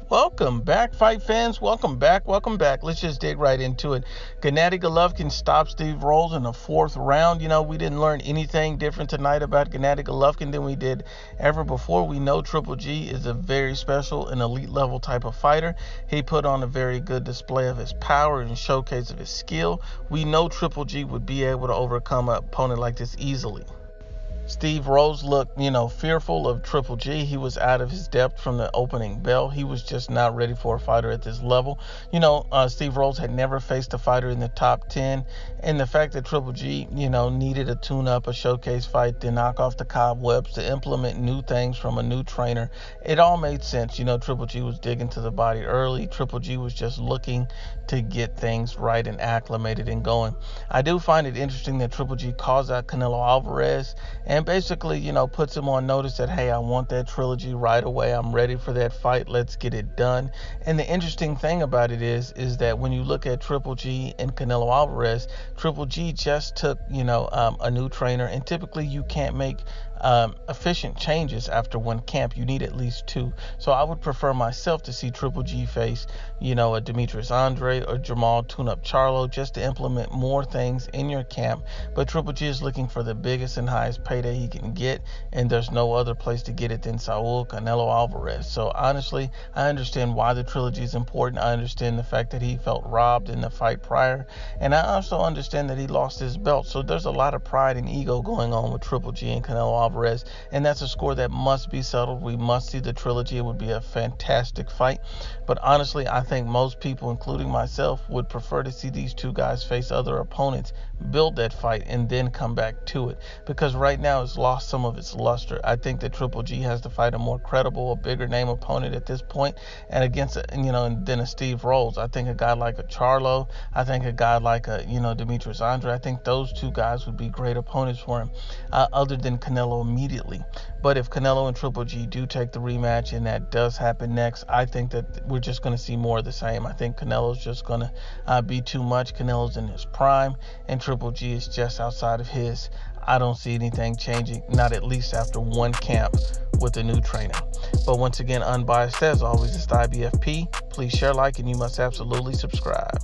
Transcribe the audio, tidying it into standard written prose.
Welcome back, fight fans. Welcome back. Let's just dig right into it. Gennady Golovkin stopped Steve Rolls in the fourth round. We didn't learn anything different tonight about Gennady Golovkin than we did ever before. We know Triple G is a very special and elite level type of fighter. He put on a very good display of his power and showcase of his skill. We know Triple G would be able to overcome an opponent like this easily. Steve Rolls looked, fearful of Triple G. He was out of his depth from the opening bell. He was just not ready for a fighter at this level. Steve Rolls had never faced a fighter in the top 10. And the fact that Triple G, needed a tune-up, a showcase fight to knock off the cobwebs, to implement new things from a new trainer, it all made sense. Triple G was digging to the body early. Triple G was just looking to get things right and acclimated and going. I do find it interesting that Triple G calls out Canelo Alvarez and basically, puts him on notice that, hey, I want that trilogy right away. I'm ready for that fight. Let's get it done. And the interesting thing about it is that when you look at Triple G and Canelo Alvarez, Triple G just took, a new trainer, and typically you can't make efficient changes after one camp. You need at least two. So I would prefer myself to see Triple G face, a Demetrius Andre or Jamal Tune-Up Charlo, just to implement more things in your camp. But Triple G is looking for the biggest and highest payday he can get, and there's no other place to get it than Saul Canelo Alvarez. So honestly, I understand why the trilogy is important. I understand the fact that he felt robbed in the fight prior, and I also understand that he lost his belt. So there's a lot of pride and ego going on with Triple G and Canelo Alvarez, and that's a score that must be settled. We must see the trilogy. It would be a fantastic fight, but honestly, I think most people, including myself, would prefer to see these two guys face other opponents, build that fight, and then come back to it, because right now it's lost some of its luster. I think that Triple G has to fight a more credible, a bigger name opponent at this point, and against than a Steve Rolls. I think a guy like a Charlo, I think a guy like a Demetrius Andre, I think those two guys would be great opponents for him, other than Canelo immediately. But if Canelo and Triple G do take the rematch, and that does happen next, I think that we're just going to see more of the same. I think Canelo's just going to be too much. Canelo's in his prime, and Triple G is just outside of his. I don't see anything changing, not at least after one camp with a new trainer. But once again, Unbiased, as always, it's the IBFP. Please share, like, and you must absolutely subscribe.